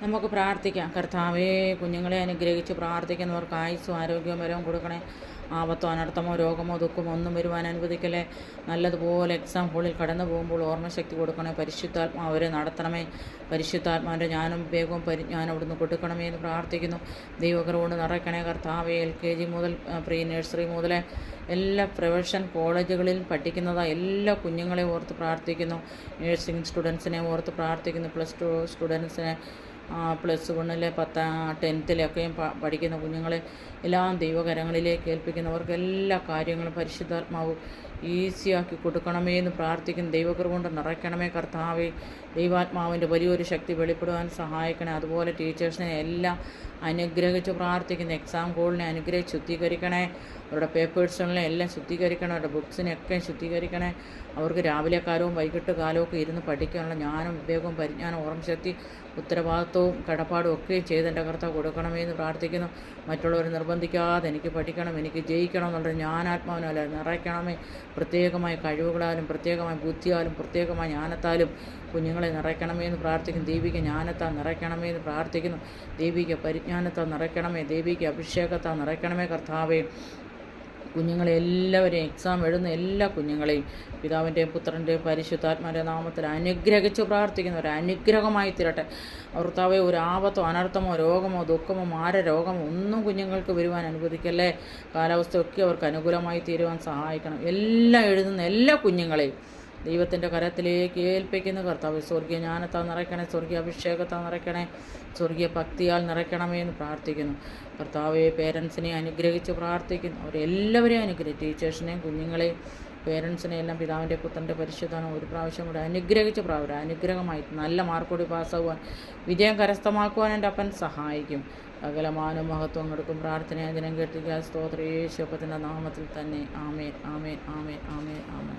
നമുക്ക് പ്രാർത്ഥിക്കാം. കർത്താവേ, കുഞ്ഞുങ്ങളെ അനുഗ്രഹിച്ച് പ്രാർത്ഥിക്കുന്നവർക്ക് ആയുസ്സും ആരോഗ്യവും ബലവും കൊടുക്കണേ. ആപത്തോ അനർത്ഥമോ രോഗമോ ദുഃഖമോ ഒന്നും വരുവാൻ അനുവദിക്കലേ. നല്ലതുപോലെ എക്സാം ഹോളിൽ കടന്നു പോകുമ്പോൾ ഓർമ്മശക്തി കൊടുക്കണേ. പരിശുദ്ധാത്മാവരെ നടത്തണമേ. പരിശുദ്ധാത്മാവിൻ്റെ ജ്ഞാനം വിവേകവും പരിജ്ഞാനം അവിടുന്ന് കൊടുക്കണമേ എന്ന് പ്രാർത്ഥിക്കുന്നു. ദൈവകൃപ നിറയ്ക്കണേ കർത്താവേ. LKG മുതൽ പ്രീ നഴ്സറി മുതൽ എല്ലാ പ്രൊഫഷൻ കോളേജുകളിൽ പഠിക്കുന്നതാ എല്ലാ കുഞ്ഞുങ്ങളെ ഓർത്ത് പ്രാർത്ഥിക്കുന്നു. നഴ്സിംഗ് സ്റ്റുഡൻസിനെ ഓർത്ത് പ്രാർത്ഥിക്കുന്നു. +2 സ്റ്റുഡൻസിനെ, +1 10ലെയൊക്കെയും പഠിക്കുന്ന കുഞ്ഞുങ്ങളെ എല്ലാം ദൈവകരങ്ങളിലേക്ക് ഏൽപ്പിക്കുന്നവർക്ക് എല്ലാ കാര്യങ്ങളും പരിശുദ്ധാത്മാവ് ഈസിയാക്കി കൊടുക്കണമേ എന്ന് പ്രാർത്ഥിക്കുന്നു. ദൈവകൃപ കൊണ്ട് നിറയ്ക്കണമേ കർത്താവേ. ദൈവാത്മാവിൻ്റെ വലിയൊരു ശക്തി വെളിപ്പെടുവാൻ സഹായിക്കണേ. അതുപോലെ ടീച്ചേഴ്സിനെ എല്ലാം അനുഗ്രഹിച്ച് പ്രാർത്ഥിക്കുന്നു. എക്സാം ഹോളിനെ അനുഗ്രഹിച്ച് ശുദ്ധീകരിക്കണേ. അവരുടെ പേപ്പേഴ്സുകളെ എല്ലാം ശുദ്ധീകരിക്കണം. അവരുടെ ബുക്സിനെയൊക്കെ ശുദ്ധീകരിക്കണേ. അവർക്ക് രാവിലെ കാലവും വൈകിട്ട് കാലവും ഒക്കെ ഇരുന്ന് പഠിക്കാനുള്ള ജ്ഞാനം വിവേകവും പരിജ്ഞാനം ഓർമ്മശക്തി ഉത്തരവാദിത്വവും കടപ്പാടും ഒക്കെ ചെയ്ത് എൻ്റെ കർത്താവ് കൊടുക്കണമേ എന്ന് പ്രാർത്ഥിക്കുന്നു. മറ്റുള്ളവർ നിർബന്ധിക്കാതെ എനിക്ക് പഠിക്കണം, എനിക്ക് ജയിക്കണം എന്നുള്ള ജ്ഞാനാത്മാവിനല്ല നിറയ്ക്കണമേ. പ്രത്യേകമായ കഴിവുകളാലും പ്രത്യേകമായ ബുദ്ധിയാലും പ്രത്യേകമായ ജ്ഞാനത്താലും കുഞ്ഞുങ്ങളെ നിറയ്ക്കണമേ എന്ന് പ്രാർത്ഥിക്കുന്നു. ദൈവിക ജ്ഞാനത്താൽ നിറയ്ക്കണമേ എന്ന് പ്രാർത്ഥിക്കുന്നു. ദൈവിക പരിജ്ഞാനത്താൽ നിറയ്ക്കണമേ. ദൈവിക അഭിഷേകത്താൽ നിറയ്ക്കണമേ കർത്താവേ. കുഞ്ഞുങ്ങളെ എല്ലാവരെയും എക്സാം എഴുതുന്ന എല്ലാ കുഞ്ഞുങ്ങളെയും പിതാവിൻ്റെയും പുത്രൻ്റെയും പരിശുദ്ധാത്മാവിൻ്റെ നാമത്തിൽ അനുഗ്രഹിച്ച് പ്രാർത്ഥിക്കുന്നു. ഒരു അനുഗ്രഹമായി തീരട്ടെ. കർത്താവേ, ഒരു ആപത്തോ അനർത്ഥമോ രോഗമോ ദുഃഖമോ മാരരോഗമോ ഒന്നും കുഞ്ഞുങ്ങൾക്ക് വരുവാൻ അനുവദിക്കല്ലേ. കാലാവസ്ഥയൊക്കെ അവർക്ക് അനുകൂലമായി തീരുവാൻ സഹായിക്കണം. എല്ലാം എഴുതുന്ന എല്ലാ കുഞ്ഞുങ്ങളെയും ദൈവത്തിൻ്റെ കരത്തിലേക്ക് ഏൽപ്പിക്കുന്ന കർത്താവ് സ്വർഗീയ ജ്ഞാനത്താൽ നിറയ്ക്കണേ. സ്വർഗീയ അഭിഷേകത്താൽ നിറയ്ക്കണേ. സ്വർഗീയ ഭക്തിയാൽ നിറയ്ക്കണമേ എന്ന് പ്രാർത്ഥിക്കുന്നു. കർത്താവെ, പേരൻസിനെ അനുഗ്രഹിച്ച് പ്രാർത്ഥിക്കുന്നു. അവരെല്ലാവരെയും അനുഗ്രഹിച്ച് ടീച്ചേഴ്സിനെയും കുഞ്ഞുങ്ങളെയും പേരൻസിനെയും എല്ലാം പിതാവിൻ്റെ പുത്രൻ്റെ പരിശുദ്ധമാണ് ഒരു പ്രാവശ്യം കൂടെ അനുഗ്രഹിച്ച് അനുഗ്രഹമായി നല്ല മാർക്കോടി പാസ്സാകുവാൻ വിജയം കരസ്ഥമാക്കുവാൻ എൻ്റെ അപ്പൻ സഹായിക്കും. സകലമാനും മഹത്വം കൊടുക്കും. പ്രാർത്ഥനയെ ദിനം കേട്ടിരിക്കുക. സ്തോത്ര യേശുപ്പത്തിൻ്റെ നാമത്തിൽ തന്നെ. ആമേൻ, ആമേൻ, ആമേൻ, ആമേൻ, ആമേൻ.